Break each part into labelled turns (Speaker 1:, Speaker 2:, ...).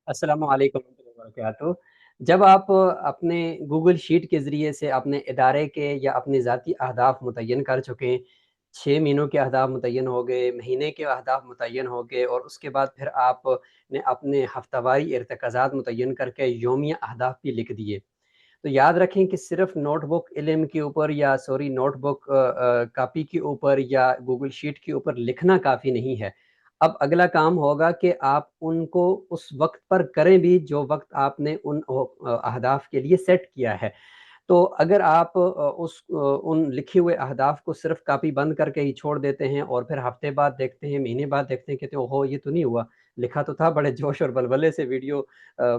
Speaker 1: अस्सलामु अलैकुम warahmatullahi wabarakatuh। जब आप अपने गूगल शीट के ज़रिए से अपने इदारे के या अपने ज़ाती अहदाफ़ मुतय्यन कर चुकें, 6 महीनों के अहदाफ़ मुतय्यन हो गए, महीने के अहदाफ़ मुतय्यन हो गए और उसके बाद फिर आपने अपने हफ्तावारी इर्तकाज़ात मुतय्यन करके योमिया अहदाफ़ भी लिख दिए। तो याद रखें कि सिर्फ़ नोटबुक इल्म के ऊपर या सॉरी नोटबुक कॉपी के ऊपर या गूगल शीट के ऊपर लिखना काफ़ी नहीं है। अब अगला काम होगा कि आप उनको उस वक़्त पर करें भी जो वक़्त आपने अहदाफ़ के लिए सेट किया है। तो अगर आप उन लिखे हुए अहदाफ़ को सिर्फ़ कॉपी बंद करके ही छोड़ देते हैं और फिर हफ़्ते बाद देखते हैं, महीने बाद देखते हैं, कहते हैं, ओहो! ये तो नहीं हुआ। लिखा तो था बड़े जोश और बलबले से वीडियो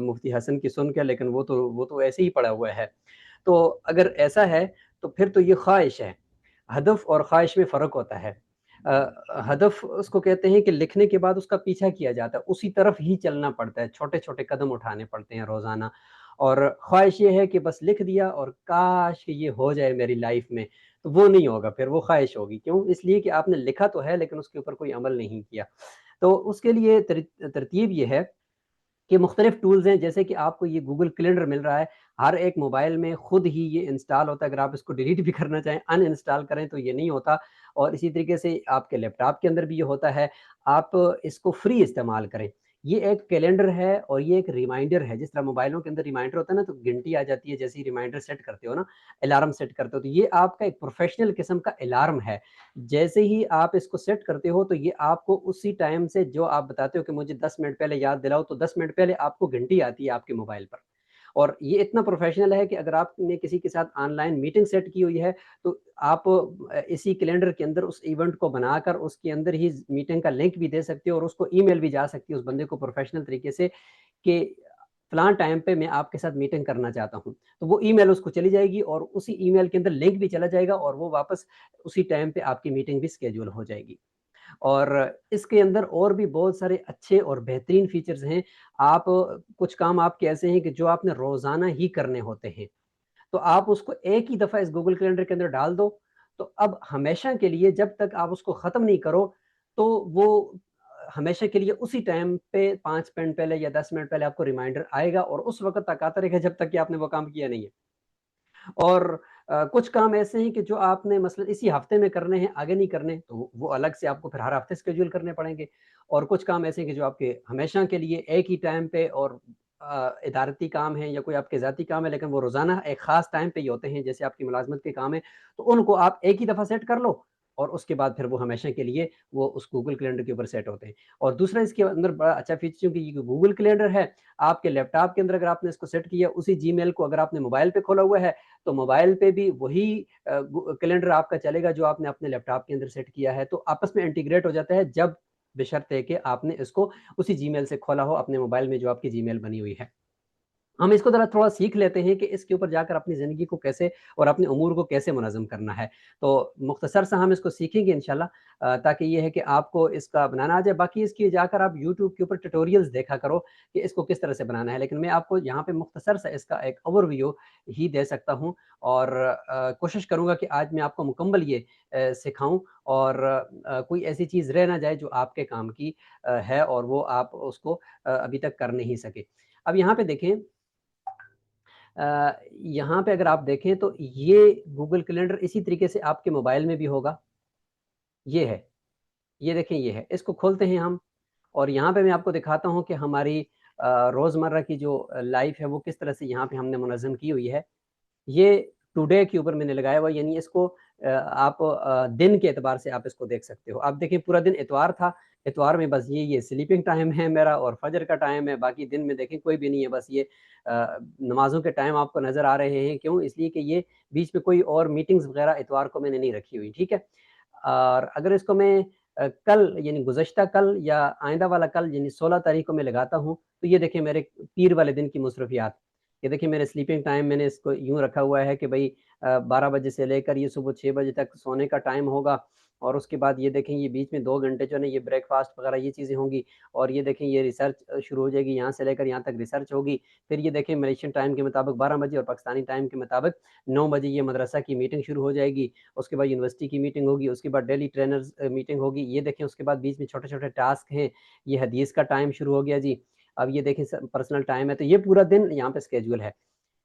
Speaker 1: मुफ्ती हसन की सुन के, लेकिन वो तो ऐसे ही पड़ा हुआ है। तो अगर ऐसा है, तो फिर तो ये ख़्वाहिश है। हदफ़ और ख़्वाहिश में फ़र्क होता है। हदफ़ उसको कहते हैं कि लिखने के बाद उसका पीछा किया जाता है, उसी तरफ ही चलना पड़ता है, छोटे-छोटे कदम उठाने पड़ते हैं रोज़ाना। और ख़्वाहिश ये है कि बस लिख दिया और काश कि ये हो जाए मेरी लाइफ़ में, तो वो नहीं होगा, फिर वो ख़्वाहिश होगी। क्यों? इसलिए कि आपने लिखा तो है लेकिन उसके ऊपर कोई अमल नहीं किया। तो उसके लिए तरतीब ये है कि मुख्तलिफ टूल्स हैं, जैसे कि आपको ये गूगल कैलेंडर मिल रहा है, हर एक मोबाइल में खुद ही ये इंस्टॉल होता है। अगर आप इसको डिलीट भी करना चाहें, अनइंस्टॉल करें तो ये नहीं होता और इसी तरीके से आपके लैपटॉप के अंदर भी ये होता है। आप इसको फ्री इस्तेमाल करें। ये एक कैलेंडर है और ये एक रिमाइंडर है। जिस तरह मोबाइलों के अंदर रिमाइंडर होता है ना, तो घंटी आ जाती है जैसे ही रिमाइंडर सेट करते हो ना, अलार्म सेट करते हो, तो ये आपका एक प्रोफेशनल किस्म का अलार्म है। जैसे ही आप इसको सेट करते हो तो ये आपको उसी टाइम से, जो आप बताते हो कि मुझे 10 मिनट पहले याद दिलाओ, तो 10 मिनट पहले आपको घंटी आती है आपके मोबाइल पर। और ये इतना प्रोफेशनल है कि अगर आपने किसी के साथ ऑनलाइन मीटिंग सेट की हुई है, तो आप इसी कैलेंडर के अंदर उस इवेंट को बनाकर उसके अंदर ही मीटिंग का लिंक भी दे सकते हो और उसको ईमेल भी जा सकती है उस बंदे को प्रोफेशनल तरीके से कि फलां टाइम पे मैं आपके साथ मीटिंग करना चाहता हूँ। तो वो ईमेल उसको चली जाएगी और उसी ईमेल के अंदर लिंक भी चला जाएगा और वो वापस उसी टाइम पे आपकी मीटिंग भी शेड्यूल हो जाएगी। और इसके अंदर और भी बहुत सारे अच्छे और बेहतरीन फीचर्स हैं। आप कुछ काम आपके ऐसे हैं कि जो आपने रोज़ाना ही करने होते हैं। तो आप उसको एक ही दफ़ा इस गूगल कैलेंडर के अंदर डाल दो, तो अब हमेशा के लिए जब तक आप उसको ख़त्म नहीं करो, तो वो हमेशा के लिए उसी टाइम पे 5 मिनट पहले या 10 मिनट पहले आपको रिमाइंडर आएगा और उस वक़्त तक आता रहेगा जब तक कि आपने वो काम किया नहीं है। और कुछ काम ऐसे हैं कि जो आपने मसलन इसी हफ्ते में करने हैं, आगे नहीं करने, तो वो अलग से आपको फिर हर हफ्ते शेड्यूल करने पड़ेंगे। और कुछ काम ऐसे हैं कि जो आपके हमेशा के लिए एक ही टाइम पे और इदारती काम है या कोई आपके ज़ाती काम है, लेकिन वो रोज़ाना एक ख़ास टाइम पे ही होते हैं, जैसे आपकी मुलाज़मत के काम हैं, तो उनको आप एक ही दफ़ा सेट कर लो और उसके बाद फिर वो हमेशा के लिए वो उस गूगल कैलेंडर के ऊपर सेट होते हैं। और दूसरा इसके अंदर बड़ा अच्छा फीचर, क्योंकि ये गूगल कैलेंडर है, आपके लैपटॉप के अंदर अगर आपने इसको सेट किया, उसी जीमेल को अगर आपने मोबाइल पे खोला हुआ है, तो मोबाइल पे भी वही कैलेंडर आपका चलेगा जो आपने अपने लैपटॉप के अंदर सेट किया है, तो आपस में इंटीग्रेट हो जाता है, जब बशर्ते कि आपने इसको उसी जीमेल से खोला हो अपने मोबाइल में जो आपकी जीमेल बनी हुई है। हम इसको ज़रा थोड़ा सीख लेते हैं कि इसके ऊपर जाकर अपनी ज़िंदगी को कैसे और अपने उमूर को कैसे मुनज़्ज़म करना है। तो मुख्तसर सा हम इसको सीखेंगे इंशाल्लाह, ताकि ये है कि आपको इसका बनाना आ जाए। बाकी इसकी जाकर आप यूट्यूब के ऊपर ट्यूटोरियल्स देखा करो कि इसको किस तरह से बनाना है। लेकिन मैं आपको यहाँ पे मुख्तसर सा इसका एक ओवरव्यू ही दे सकता हूँ और कोशिश करूँगा कि आज मैं आपको मुकम्मल ये सिखाऊँ और कोई ऐसी चीज़ रह ना जाए जो आपके काम की है और वो आप उसको अभी तक कर नहीं सके। अब यहाँ पे देखें, यहाँ पे अगर आप देखें तो ये गूगल कैलेंडर इसी तरीके से आपके मोबाइल में भी होगा। ये है, ये देखें ये है। इसको खोलते हैं हम और यहाँ पे मैं आपको दिखाता हूँ कि हमारी रोज़मर्रा की जो लाइफ़ है वो किस तरह से यहाँ पे हमने मुनज़्ज़म की हुई है। ये टुडे के ऊपर मैंने लगाया हुआ है, यानी इसको आप दिन के एतबार से आप इसको देख सकते हो। आप देखिए पूरा दिन इतवार था, इतवार में बस ये स्लीपिंग टाइम है मेरा और फजर का टाइम है, बाकी दिन में देखें कोई भी नहीं है, बस ये नमाज़ों के टाइम आपको नज़र आ रहे हैं। क्यों? इसलिए कि ये बीच में कोई और मीटिंग्स वग़ैरह इतवार को मैंने नहीं रखी हुई, ठीक है? और अगर इसको मैं कल यानी गुज़श्ता कल या आइंदा वाला कल यानी 16 तारीख को मैं लगाता हूँ, तो ये देखिए मेरे पीर वाले दिन की मसरूफियात। ये देखिए मेरे स्लीपिंग टाइम मैंने इसको यूँ रखा हुआ है कि भई 12 बजे से लेकर ये सुबह 6 बजे तक सोने का टाइम होगा और उसके बाद ये देखें ये बीच में 2 घंटे जो है ना ये ब्रेकफ़ास्ट वग़ैरह ये चीज़ें होंगी और ये देखें ये रिसर्च शुरू हो जाएगी, यहाँ से लेकर यहाँ तक रिसर्च होगी। फिर ये देखें मलेशियन टाइम के मुताबिक 12 बजे और पाकिस्तानी टाइम के मुताबिक 9 बजे ये मदरसा की मीटिंग शुरू हो जाएगी। उसके बाद यूनिवर्सिटी की मीटिंग होगी, उसके बाद डेली ट्रेनर्स मीटिंग होगी। ये देखें उसके बाद बीच में छोटे-छोटे टास्क हैं, ये हदीस का टाइम शुरू हो गया जी। अब ये देखें पर्सनल टाइम है, तो ये पूरा दिन यहाँ पे स्केड्यूल है।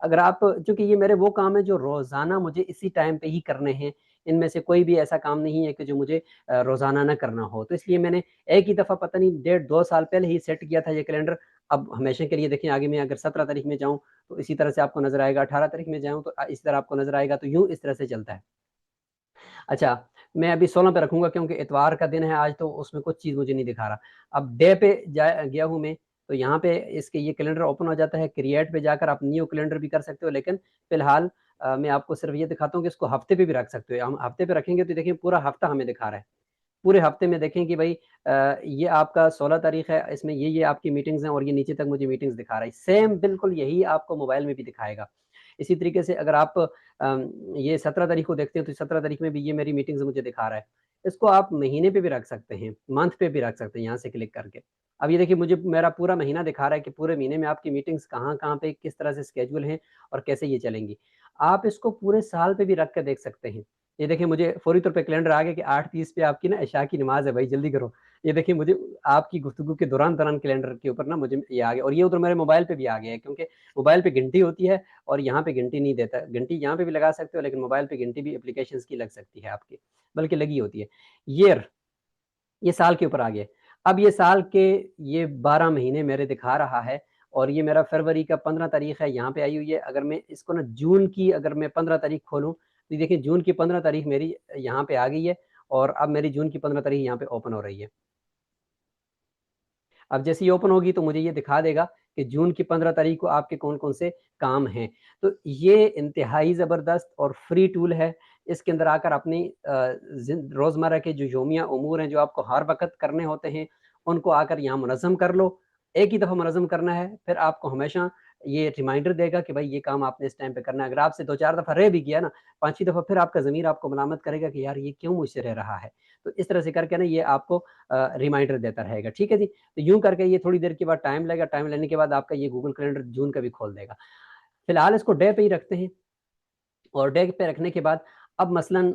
Speaker 1: अगर आप, चूँकि ये मेरे वो काम है जो रोज़ाना मुझे इसी टाइम पे ही करने हैं, इनमें से कोई भी ऐसा काम नहीं है कि जो मुझे रोज़ाना ना करना हो। तो इसलिए मैंने एक ही दफ़ा पता नहीं 1.5-2 साल पहले ही सेट किया था ये कैलेंडर। अब हमेशा के लिए देखिए, आगे मैं अगर 17 तारीख में जाऊँ तो इसी तरह से आपको नज़र आएगा, 18 तारीख में जाऊँ तो इसी तरह आपको नज़र आएगा, तो यूँ इस तरह से चलता है। अच्छा, मैं अभी 16 पे रखूँगा क्योंकि इतवार का दिन है आज, तो उसमें कुछ चीज़ मुझे नहीं दिखा रहा। अब डे पे गया हूँ मैं, तो यहाँ पे इसके ये कैलेंडर ओपन हो जाता है। क्रिएट पे जाकर आप न्यू कैलेंडर भी कर सकते हो, लेकिन फ़िलहाल मैं आपको सिर्फ़ ये दिखाता हूँ कि इसको हफ़्ते पे भी रख सकते हो। हम हफ़्ते पे रखेंगे तो देखिए पूरा हफ़्ता हमें दिखा रहा है। पूरे हफ्ते में देखें कि भाई ये आपका 16 तारीख है, इसमें ये आपकी मीटिंग्स हैं और ये नीचे तक मुझे मीटिंग्स दिखा रहा है। सेम बिल्कुल यही आपको मोबाइल में भी दिखाएगा। इसी तरीके से अगर आप ये 17 तारीख को देखते हैं तो 17 तारीख में भी ये मेरी मीटिंग्स मुझे दिखा रहा है। इसको आप महीने पे भी रख सकते हैं, मंथ पे भी रख सकते हैं यहाँ से क्लिक करके। अब ये देखिए मुझे मेरा पूरा महीना दिखा रहा है कि पूरे महीने में आपकी मीटिंग्स कहाँ-कहाँ पे किस तरह से शेड्यूल हैं और कैसे ये चलेंगी। आप इसको पूरे साल पे भी रख के देख सकते हैं। ये देखिए मुझे फौरी तौर पे कैलेंडर आ गया कि 8:30 पे आपकी ना इशा की नमाज़ है भाई, जल्दी करो। ये देखिए मुझे आपकी गुफ्तगू के दौरान कैलेंडर के ऊपर ना मुझे ये आ गया, और ये उधर मेरे मोबाइल पे भी आ गया है, क्योंकि मोबाइल पे घंटी होती है और यहाँ पे घंटी नहीं देता। घंटी यहाँ पे भी लगा सकते हो, लेकिन मोबाइल पे घंटी भी एप्लीकेशंस की लग सकती है आपकी, बल्कि लगी होती है। ईयर, ये साल के ऊपर आ गया। अब ये साल के ये 12 महीने मेरे दिखा रहा है, और ये मेरा फरवरी का 15 तारीख है, यहाँ पे आई हुई है। अगर मैं इसको ना जून की अगर मैं 15 तारीख खोलूँ, तो देखिए जून की 15 तारीख मेरी यहाँ पे आ गई है, और अब मेरी जून की 15 तारीख यहाँ पे ओपन हो रही है। अब जैसे ही ओपन होगी तो मुझे ये दिखा देगा कि जून की 15 तारीख को आपके कौन-कौन से काम हैं। तो ये इंतहाई ज़बरदस्त और फ्री टूल है। इसके अंदर आकर अपनी रोज़मर्रा के जो यौमिया उमूर हैं, जो आपको हर वक़्त करने होते हैं, उनको आकर यहाँ मुनज़्ज़म कर लो। एक ही दफ़ा मुनज़्ज़म करना है, फिर आपको हमेशा ये रिमाइंडर देगा कि भाई ये काम आपने इस टाइम पे करना है। अगर आपसे 2-4 दफ़ा रह भी गया ना, 5वीं दफ़ा फिर आपका ज़मीर आपको मलामत करेगा कि यार ये क्यों मुझसे रह रहा है। तो इस तरह से करके ना ये आपको रिमाइंडर देता रहेगा। ठीक है जी? तो यूँ करके ये थोड़ी देर के बाद टाइम लगेगा, टाइम लेने के बाद आपका ये गूगल कैलेंडर जून का भी खोल देगा। फिलहाल इसको डे पे ही रखते हैं, और डे पे रखने के बाद अब मसलन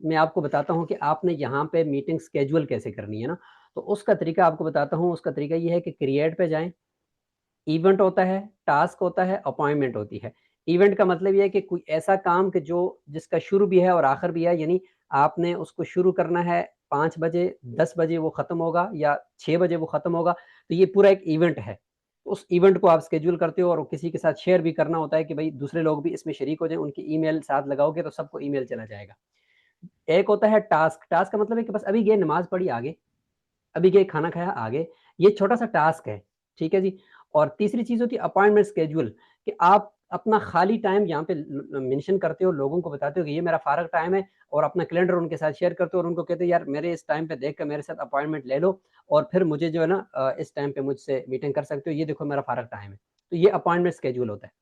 Speaker 1: मैं आपको बताता हूँ कि आपने यहाँ पे मीटिंग शेड्यूल कैसे करनी है ना, तो उसका तरीका आपको बताता हूँ। उसका तरीका ये है कि क्रिएट पे जाएँ, इवेंट होता है, टास्क होता है, अपॉइंटमेंट होती है। इवेंट का मतलब ये है कि कोई ऐसा काम कि जो जिसका शुरू भी है और आखिर भी है, यानी आपने उसको शुरू करना है 5 बजे, 10 बजे वो खत्म होगा या 6 बजे वो खत्म होगा, तो ये पूरा एक इवेंट है। उस इवेंट को आप शेड्यूल करते हो और किसी के साथ शेयर भी करना होता है कि भाई दूसरे लोग भी इसमें शरीक हो जाएँ, उनकी ईमेल साथ लगाओगे तो सबको ईमेल चला जाएगा। एक होता है टास्क, टास्क का मतलब है कि बस अभी गए नमाज़ पढ़ी आगे, अभी गए खाना खाया आगे, ये छोटा-सा टास्क है, ठीक है जी? और तीसरी चीज़ होती है अपॉइंटमेंट शेड्यूल, कि आप अपना खाली टाइम यहाँ पे मेंशन करते हो, लोगों को बताते हो कि ये मेरा फ़ारग टाइम है, और अपना कैलेंडर उनके साथ शेयर करते हो और उनको कहते हो यार मेरे इस टाइम पे देख कर मेरे साथ अपॉइंटमेंट ले लो, और फिर मुझे जो है ना इस टाइम पे मुझसे मीटिंग कर सकते हो, ये देखो मेरा फ़ारग टाइम है। तो ये अपॉइंटमेंट शेड्यूल होता है।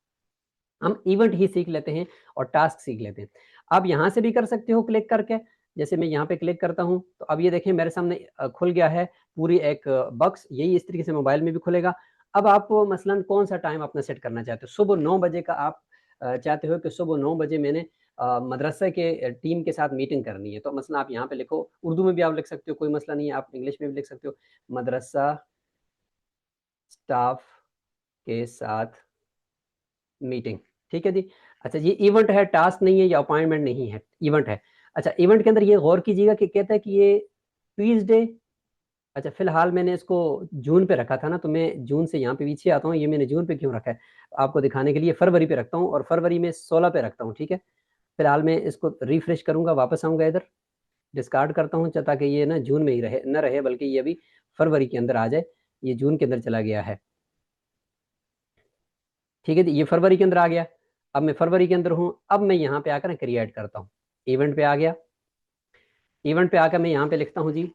Speaker 1: हम इवेंट ही सीख लेते हैं और टास्क सीख लेते हैं। आप यहाँ से भी कर सकते हो क्लिक करके, जैसे मैं यहाँ पे क्लिक करता हूँ, तो अब ये देखिए मेरे सामने खुल गया है पूरी एक बॉक्स, यही इस तरीके से मोबाइल में भी खुलेगा। अब आप मसलन कौन-सा टाइम अपना सेट करना चाहते हो? सुबह 9 बजे का आप चाहते हो कि सुबह 9 बजे मैंने मदरसा के टीम के साथ मीटिंग करनी है, तो मसलन आप यहाँ पे लिखो, उर्दू में भी आप लिख सकते हो, कोई मसला नहीं है, आप इंग्लिश में भी लिख सकते हो, मदरसा स्टाफ के साथ मीटिंग, ठीक है जी। अच्छा, ये इवेंट है, टास्क नहीं है, ये अपॉइंटमेंट नहीं है, इवेंट है। अच्छा, इवेंट के अंदर ये गौर कीजिएगा कि कहता है कि ये ट्यूज़डे, अच्छा फ़िलहाल मैंने इसको जून पे रखा था ना, तो मैं जून से यहाँ पे पीछे आता हूँ, ये मैंने जून पे क्यों रखा है? आपको दिखाने के लिए फरवरी पे रखता हूँ, और फरवरी में 16 पे रखता हूँ, ठीक है? फ़िलहाल मैं इसको रिफ्रेश करूँगा, वापस आऊँगा इधर, डिस्कार्ड करता हूँ ताकि ये ना जून में ही रहे ना रहे, बल्कि ये अभी फरवरी के अंदर आ जाए, ये जून के अंदर चला गया है। ठीक है जी, ये फरवरी के अंदर आ गया। अब मैं फरवरी के अंदर हूँ, अब मैं यहाँ पे आकर क्रिएट करता हूँ। इवेंट पे आ गया, इवेंट पे आकर मैं यहाँ पे लिखता हूँ जी,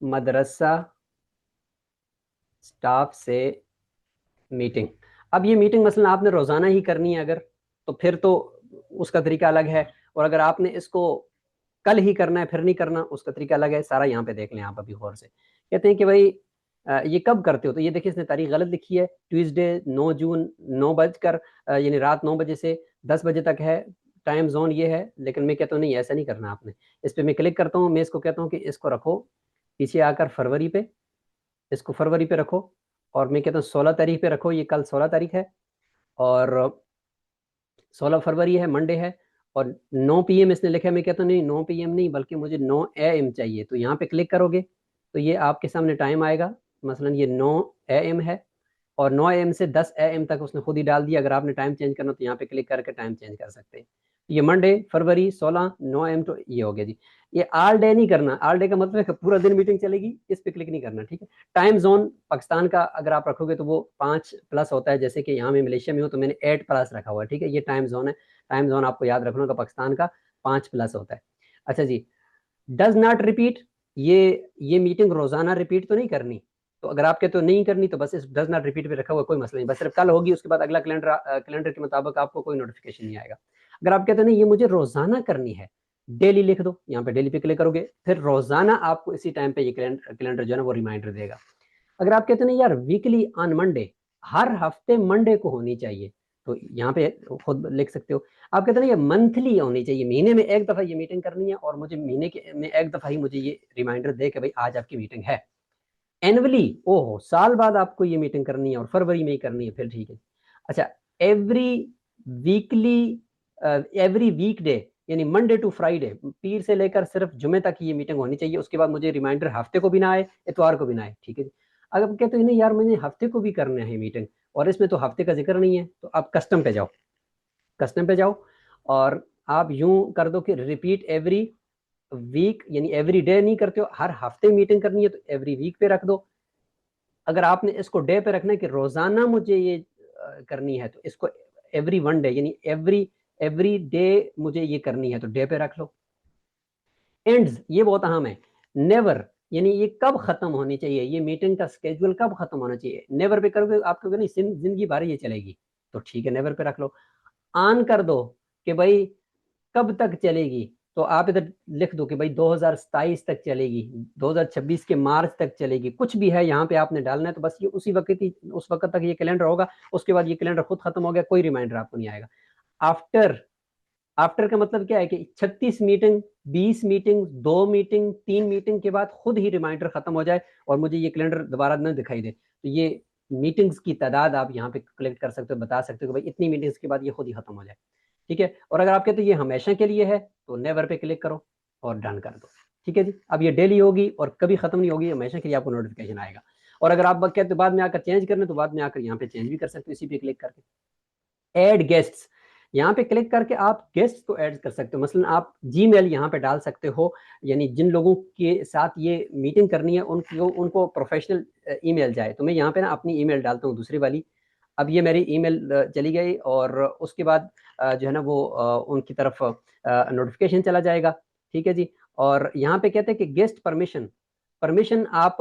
Speaker 1: मदरसा स्टाफ से मीटिंग। अब ये मीटिंग मसलन आपने रोज़ाना ही करनी है अगर, तो फिर तो उसका तरीका अलग है, और अगर आपने इसको कल ही करना है फिर नहीं करना, उसका तरीका अलग है। सारा यहाँ पे देख लें आप अभी गौर से। कहते हैं कि भाई ये कब करते हो? तो ये देखिए इसने तारीख गलत लिखी है, ट्यूसडे 9 जून 9 बजकर यानी रात 9 बजे से 10 बजे तक है, टाइम ज़ोन ये है, लेकिन मैं कहता हूँ नहीं ऐसा नहीं करना आपने। इस पे मैं क्लिक करता हूँ, मैं इसको कहता हूँ कि इसको रखो पीछे आकर फरवरी पे, इसको फरवरी पे रखो, और मैं कहता हूँ 16 तारीख पे रखो, ये कल 16 तारीख है और 16 फरवरी है, मंडे है, और 9 PM इसने लिखा है। मैं कहता हूँ नहीं, 9 PM नहीं, बल्कि मुझे 9 AM चाहिए। तो यहाँ पे क्लिक करोगे तो ये आपके सामने टाइम आएगा, मसलन ये 9 AM है, और 9 AM से 10 AM तक उसने खुद ही डाल दिया। अगर आपने टाइम चेंज करना तो यहाँ पे क्लिक करके टाइम चेंज कर सकते हैं। ये मंडे फरवरी 16 9 AM, तो ये हो गया जी। ये ऑल डे नहीं करना, ऑल डे का मतलब है कि पूरा दिन मीटिंग चलेगी, इस पे क्लिक नहीं करना, ठीक है। टाइम जोन पाकिस्तान का अगर आप रखोगे तो वो 5+ होता है, जैसे कि यहाँ मैं मलेशिया में हूँ तो मैंने 8+ रखा हुआ है, ठीक है। ये टाइम जोन है, टाइम जोन आपको याद रखना होगा, पाकिस्तान का 5+ होता है। अच्छा जी, डज नॉट रिपीट, ये मीटिंग रोजाना रिपीट तो नहीं करनी। तो अगर आप कहते हो नहीं करनी तो बस इस डज नॉट रिपीट पे रखा हुआ कोई मसला नहीं, बस सिर्फ कल होगी, उसके बाद अगला कैलेंडर के मुताबिक आपको कोई नोटिफिकेशन नहीं आएगा। अगर आप कहते हो नहीं ये मुझे रोजाना करनी है, डेली लिख दो, यहाँ पे डेली पे क्लिक करोगे, फिर रोजाना आपको इसी टाइम पे ये कैलेंडर जो है ना वो रिमाइंडर देगा। अगर आप कहते हैं ना यार वीकली ऑन मंडे, हर हफ्ते मंडे को होनी चाहिए, तो यहाँ पे खुद लिख सकते हो। आप कहते हैं ना ये मंथली होनी चाहिए, महीने में एक दफा ये मीटिंग करनी है, और मुझे महीने के में एक दफा ही मुझे ये रिमाइंडर दे कि भाई आज आपकी मीटिंग है। एनुअली, ओहो, साल बाद आपको ये मीटिंग करनी है और फरवरी में ही करनी है, फिर ठीक है। अच्छा, एवरी वीकली, एवरी वीकडे, यानी मंडे टू फ्राइडे, पीर से लेकर सिर्फ जुमे तक ये मीटिंग होनी चाहिए। उसके बाद मुझे रिमाइंडर हफ्ते को भी ना आए, इतवार को भी ना आए, ठीक है। अगर आप कहते हो नहीं यार मुझे हफ्ते को भी करना है मीटिंग, और इसमें तो हफ्ते का जिक्र नहीं है, तो आप कस्टम पे जाओ, कस्टम पे जाओ, और आप यूं कर दो कि रिपीट एवरी वीक, यानी एवरी डे नहीं करते हो, हर हफ्ते मीटिंग करनी है तो एवरी वीक पे रख दो। अगर आपने इसको डे पे रखना है कि रोजाना मुझे ये करनी है, तो इसको एवरी 1 डे, यानी एवरी एवरी डे मुझे ये करनी है, तो डे पे रख लो। एंड्स, ये बहुत अहम है। नेवर, यानी ये कब खत्म होनी चाहिए, ये मीटिंग का स्केड्यूल कब खत्म होना चाहिए। नेवर पे करोगे आप कहोगे नहीं जिंदगी भर ये चलेगी, तो ठीक है, नेवर पे रख लो। ऑन कर दो कि भाई कब तक चलेगी, तो आप इधर लिख दो कि भाई 2027 तक चलेगी, 2026 के मार्च तक चलेगी, कुछ भी है यहाँ पे आपने डालना है। तो बस ये उसी वक्त ही, उस वक्त तक ये कैलेंडर होगा, उसके बाद ये कैलेंडर खुद खत्म हो गया, कोई रिमाइंडर आपको नहीं आएगा। आफ्टर, आफ्टर का मतलब क्या है कि 36 मीटिंग, 20 मीटिंग, 2 मीटिंग, 3 मीटिंग के बाद खुद ही रिमाइंडर खत्म हो जाए और मुझे ये कैलेंडर दोबारा न दिखाई दे, तो ये मीटिंग्स की तादाद आप यहाँ पे कलेक्ट कर सकते हो, बता सकते हो कि भाई इतनी मीटिंग्स के बाद ये खुद ही खत्म हो जाए, ठीक है। और अगर आप कहते हो ये हमेशा के लिए है, तो नेवर पे क्लिक करो और डन कर दो, ठीक है जी। अब ये डेली होगी और कभी खत्म नहीं होगी, हमेशा के लिए आपको नोटिफिकेशन आएगा। और अगर आप कहते हो बाद में आकर चेंज करने, तो बाद में आकर यहाँ पे चेंज भी कर सकते हो, इसी पे क्लिक करके। ऐड गेस्ट्स, यहाँ पे क्लिक करके आप गेस्ट को ऐड कर सकते हो। मसलन आप जीमेल यहाँ पे डाल सकते हो, यानी जिन लोगों के साथ ये मीटिंग करनी है उनको उनको प्रोफेशनल ईमेल जाए। तो मैं यहाँ पे ना अपनी ईमेल डालता हूँ दूसरी वाली। अब ये मेरी ईमेल चली गई, और उसके बाद जो है ना वो उनकी तरफ नोटिफिकेशन चला जाएगा, ठीक है जी। और यहाँ पे कहते हैं कि गेस्ट परमिशन, परमिशन आप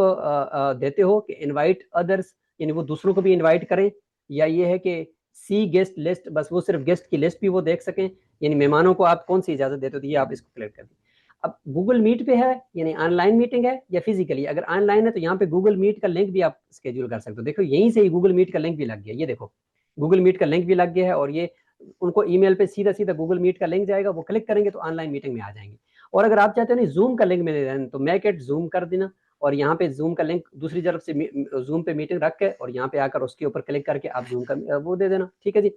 Speaker 1: देते हो कि इनवाइट अदर्स, यानी वो दूसरों को भी इनवाइट करें, या ये है कि सी गेस्ट लिस्ट, बस वो सिर्फ गेस्ट की लिस्ट भी वो देख सकें, यानी मेहमानों को आप कौन सी इजाजत देते हो, तो ये आप इसको क्लिक कर दें। अब गूगल मीट पे है, यानी ऑनलाइन मीटिंग है या फिजिकली। अगर ऑनलाइन है तो यहाँ पे गूगल मीट का लिंक भी आप स्केड्यूल कर सकते हो। देखो यहीं से ही गूगल मीट का लिंक भी लग गया, ये देखो गूगल मीट का लिंक भी लग गया है, और ये उनको ईमेल पे सीधा सीधा गूगल मीट का लिंक जाएगा, वो क्लिक करेंगे तो ऑनलाइन मीटिंग में आ जाएंगे। और अगर आप चाहते हो नहीं जूम का लिंक मिले देना, तो मेक इट जूम कर देना, और यहाँ पे जूम का लिंक दूसरी तरफ से जूम पे मीटिंग रख के, और यहाँ पे आकर उसके ऊपर क्लिक करके आप जूम का वो दे देना, ठीक है जी।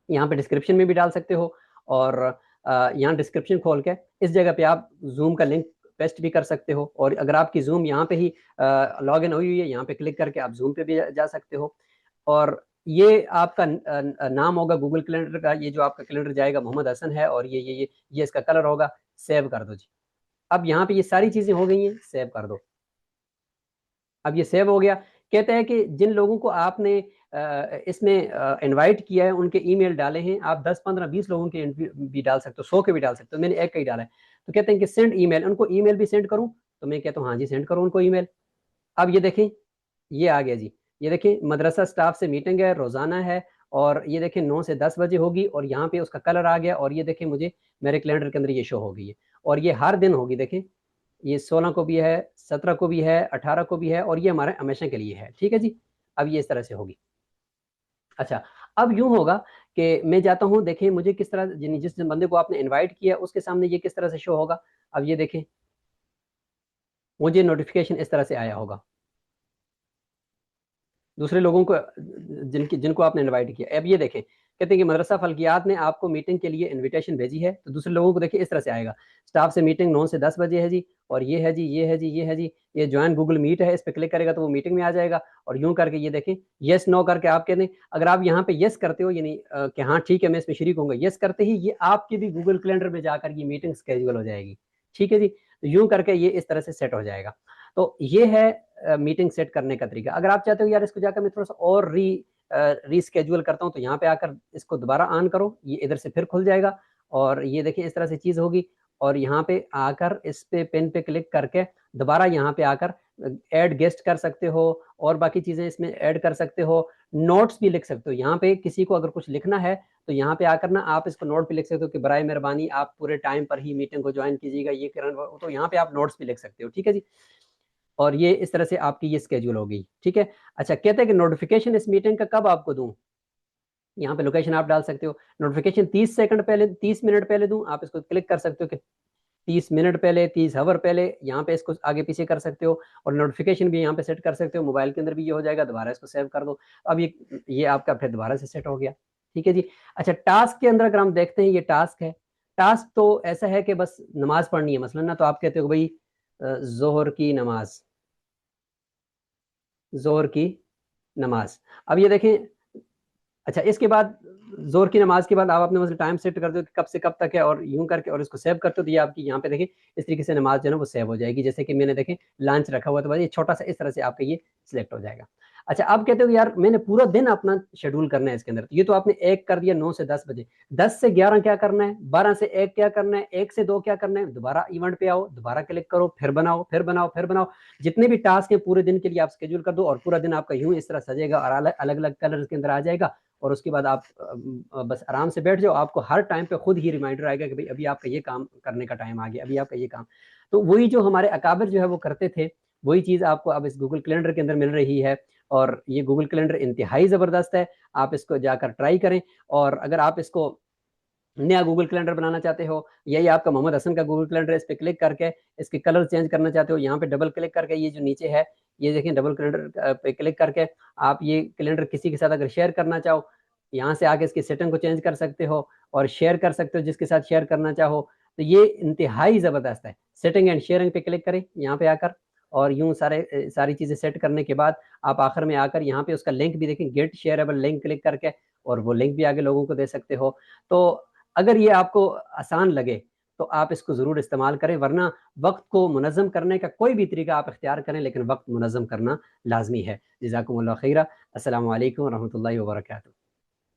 Speaker 1: यहाँ पे डिस्क्रिप्शन में भी डाल सकते हो, और यहाँ डिस्क्रिप्शन खोल के इस जगह पे आप जूम का लिंक पेस्ट भी कर सकते हो। और अगर आपकी जूम यहाँ पे ही लॉग इन हुई है, यहाँ पे क्लिक करके आप जूम पे भी जा सकते हो। और ये आपका नाम होगा गूगल कैलेंडर का, ये जो आपका कैलेंडर जाएगा मोहम्मद हसन है, और ये इसका कलर होगा। सेव कर दो जी। अब यहाँ पे ये सारी चीजें हो गई हैं, सेव कर दो। अब ये सेव हो गया। कहते हैं कि जिन लोगों को आपने इसमें इनवाइट किया है उनके ईमेल डाले हैं, आप 10 15 20 लोगों के भी डाल सकते हो, 100 के भी डाल सकते हो, मैंने एक का ही डाला है। तो कहते हैं कि सेंड ईमेल, उनको ईमेल भी सेंड करूं, तो मैं कहता हूँ हाँ जी सेंड करो उनको ईमेल। अब ये देखें, ये आ गया जी। ये देखें मदरसा स्टाफ से मीटिंग है, रोजाना है, और ये देखें 9 से 10 बजे होगी, और यहाँ पे उसका कलर आ गया, और ये देखें मुझे मेरे कैलेंडर के अंदर ये शो हो गई है। और ये हर दिन होगी, देखें ये 16 को भी है, 17 को भी है, 18 को भी है, और ये हमारे हमेशा के लिए है, ठीक है जी। अब ये इस तरह से होगी। अच्छा, अब यूं होगा कि मैं जाता हूं, देखें मुझे किस तरह, जिस बंदे को आपने इनवाइट किया उसके सामने ये किस तरह से शो होगा। अब ये देखें मुझे नोटिफिकेशन इस तरह से आया होगा। दूसरे लोगों को जिनको आपने इनवाइट किया। अब ये देखें, कहते हैं कि मदरसा फल्कियात ने आपको मीटिंग के लिए इनविटेशन भेजी है, तो दूसरे लोगों को देखिए इस तरह से आएगा, स्टाफ से मीटिंग 9 से 10 बजे है जी, और ये है जी, ये है जी, ये है जी, ये ज्वाइन गूगल मीट है, इस पर क्लिक करेगा तो वो मीटिंग में आ जाएगा। और यूं करके ये देखें, यस नो करके आप कहते हैं, अगर आप यहाँ पे यस करते हो यानी कि हाँ ठीक है मैं इसमें शरीक होंगे, यस करते ही ये आपके भी गूगल कैलेंडर में जाकर ये मीटिंग स्केड्यूल हो जाएगी। ठीक है जी, तो यूं करके ये इस तरह से सेट हो जाएगा। तो ये है मीटिंग सेट करने का तरीका। अगर आप चाहते हो यार इसको जाकर मैं थोड़ा सा और रीस्केड्यूल करता हूँ, तो यहाँ पे आकर इसको दोबारा ऑन करो, ये इधर से फिर खुल जाएगा, और ये देखिए इस तरह से चीज होगी। और यहाँ पे आकर इस पे पेन पे क्लिक करके दोबारा यहाँ पे आकर ऐड गेस्ट कर सकते हो, और बाकी चीजें इसमें ऐड कर सकते हो, नोट्स भी लिख सकते हो। यहाँ पे किसी को अगर कुछ लिखना है तो यहाँ पे आकर ना आप इसको नोट पे लिख सकते हो कि बराए मेहरबानी आप पूरे टाइम पर ही मीटिंग को ज्वाइन कीजिएगा, ये करन, तो यहाँ पे आप नोट्स भी लिख सकते हो। ठीक है जी, और ये इस तरह से आपकी ये स्केड्यूल होगी। ठीक है, अच्छा कहते हैं कि नोटिफिकेशन इस मीटिंग का कब आपको दूं, यहाँ पे लोकेशन आप डाल सकते हो, नोटिफिकेशन 30 सेकंड पहले, 30 मिनट पहले दूं, आप इसको क्लिक कर सकते हो कि 30 मिनट पहले, 30 आवर पहले, यहाँ पे इसको आगे पीछे कर सकते हो, और नोटिफिकेशन भी यहाँ पे सेट कर सकते हो। मोबाइल के अंदर भी ये हो जाएगा, दोबारा इसको सेव कर दो, अब ये आपका फिर दोबारा से सेट हो गया। ठीक है जी, अच्छा टास्क के अंदर अगर हम देखते हैं, ये टास्क है, टास्क तो ऐसा है कि बस नमाज पढ़नी है मसलन ना, तो आप कहते हो भाई जोहर की नमाज, जोहर की नमाज। अब ये देखें, अच्छा इसके बाद जोर की नमाज के बाद आप अपने मतलब टाइम सेट कर दो कि कब से कब तक है, और यूं करके और इसको सेव करते हो, तो ये आपकी यहाँ पे देखिए इस तरीके से नमाज जो है ना वो सेव हो जाएगी। जैसे कि मैंने देखें लंच रखा हुआ, तो बस ये छोटा सा इस तरह से आपका ये सिलेक्ट हो जाएगा। अच्छा अब कहते हो यार मैंने पूरा दिन अपना शेड्यूल करना है इसके अंदर, तो ये तो आपने एक कर दिया 9 से 10 बजे, 10 से 11 क्या करना है, 12 से 1 क्या करना है, 1 से 2 क्या करना है, दोबारा इवेंट पे आओ, दोबारा क्लिक करो, फिर बनाओ, फिर बनाओ, फिर बनाओ, जितने भी टास्क हैं पूरे दिन के लिए आप शेड्यूल कर दो, और पूरा दिन आपका यूं इस तरह सजेगा और अलग अलग कलर के अंदर आ जाएगा। और उसके बाद आप बस आराम से बैठ जाओ, आपको हर टाइम पे खुद ही रिमाइंडर आएगा कि भाई अभी आपका ये काम करने का टाइम आ गया, अभी आपका ये काम। तो वही जो हमारे अकाबिर जो है वो करते थे, वही चीज आपको अब इस गूगल कैलेंडर के अंदर मिल रही है। और ये गूगल कैलेंडर इंतहाई जबरदस्त है, आप इसको जाकर ट्राई करें। और अगर आप इसको नया गूगल कैलेंडर बनाना चाहते हो, यही आपका मोहम्मद हसन का गूगल कैलेंडर, इस पे क्लिक करके इसके कलर चेंज करना चाहते हो, यहाँ पे डबल क्लिक करके ये जो नीचे है ये देखें, डबल कैलेंडर पे क्लिक करके आप ये कैलेंडर किसी के साथ अगर शेयर करना चाहो, यहाँ से आके इसकी सेटिंग को चेंज कर सकते हो और शेयर कर सकते हो जिसके साथ शेयर करना चाहो। तो ये इंतहाई ज़बरदस्त है। सेटिंग एंड शेयरिंग पे क्लिक करें यहाँ पे आकर, और यूं सारी चीज़ें सेट करने के बाद आप आखिर में आकर यहाँ पे उसका लिंक भी देखें, गेट शेयरेबल लिंक क्लिक करके, और वो लिंक भी आगे लोगों को दे सकते हो। तो अगर ये आपको आसान लगे तो आप इसको ज़रूर इस्तेमाल करें, वरना वक्त को मुनज़्ज़म करने का कोई भी तरीका आप इख्तियार करें, लेकिन वक्त मुनज़्ज़म करना लाजमी है। जज़ाकुमुल्लाह खैरा। अस्सलामु अलैकुम व रहमतुल्लाहि व बरकातुहू।